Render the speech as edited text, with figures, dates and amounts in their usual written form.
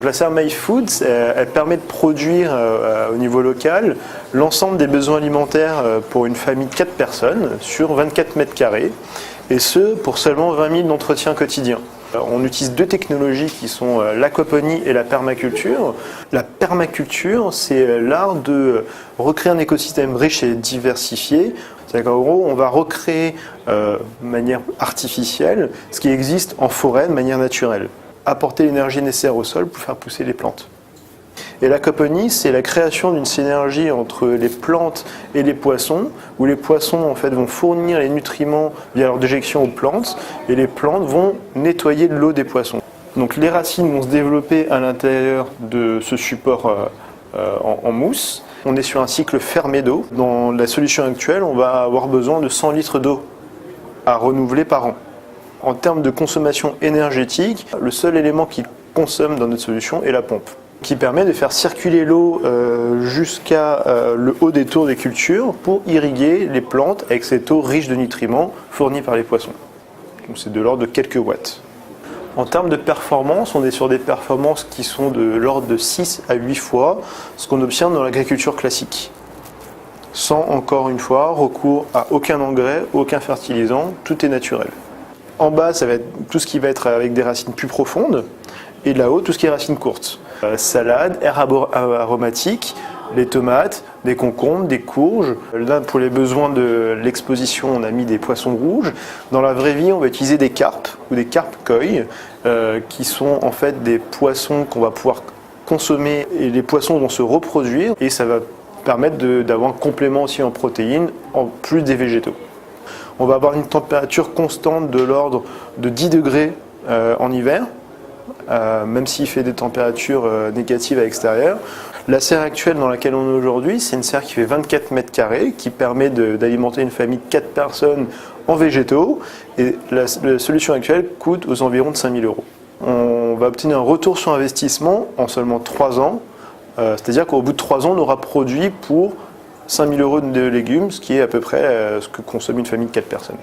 La serre My Foods, elle permet de produire au niveau local l'ensemble des besoins alimentaires pour une famille de 4 personnes sur 24 mètres carrés, et ce pour seulement 20 000 d'entretien quotidien. On utilise 2 technologies qui sont l'aquaponie et la permaculture. La permaculture, c'est l'art de recréer un écosystème riche et diversifié. C'est-à-dire qu'en gros, on va recréer de manière artificielle ce qui existe en forêt de manière naturelle. Apporter l'énergie nécessaire au sol pour faire pousser les plantes. Et l'aquaponie, c'est la création d'une synergie entre les plantes et les poissons, où les poissons en fait vont fournir les nutriments via leur déjection aux plantes, et les plantes vont nettoyer l'eau des poissons. Donc les racines vont se développer à l'intérieur de ce support en mousse. On est sur un cycle fermé d'eau. Dans la solution actuelle, on va avoir besoin de 100 litres d'eau à renouveler par an. En termes de consommation énergétique, le seul élément qui consomme dans notre solution est la pompe, qui permet de faire circuler l'eau jusqu'à le haut des tours des cultures pour irriguer les plantes avec cette eau riche de nutriments fournis par les poissons. Donc c'est de l'ordre de quelques watts. En termes de performance, on est sur des performances qui sont de l'ordre de 6 à 8 fois ce qu'on obtient dans l'agriculture classique. Sans, encore une fois, recours à aucun engrais, aucun fertilisant, tout est naturel. En bas, ça va être tout ce qui va être avec des racines plus profondes, et là-haut, tout ce qui est racines courtes. Salade, herbes aromatiques, les tomates, des concombres, des courges. Là, pour les besoins de l'exposition, on a mis des poissons rouges. Dans la vraie vie, on va utiliser des carpes ou des carpes koi, qui sont en fait des poissons qu'on va pouvoir consommer, et les poissons vont se reproduire, et ça va permettre d'avoir un complément aussi en protéines, en plus des végétaux. On va avoir une température constante de l'ordre de 10 degrés en hiver, même s'il fait des températures négatives à l'extérieur. La serre actuelle dans laquelle on est aujourd'hui, c'est une serre qui fait 24 mètres carrés, qui permet d'alimenter une famille de 4 personnes en végétaux, et la solution actuelle coûte aux environs de 5 000 €. On va obtenir un retour sur investissement en seulement 3 ans, c'est-à-dire qu'au bout de 3 ans, on aura produit pour 5 000 € de légumes, ce qui est à peu près ce que consomme une famille de 4 personnes.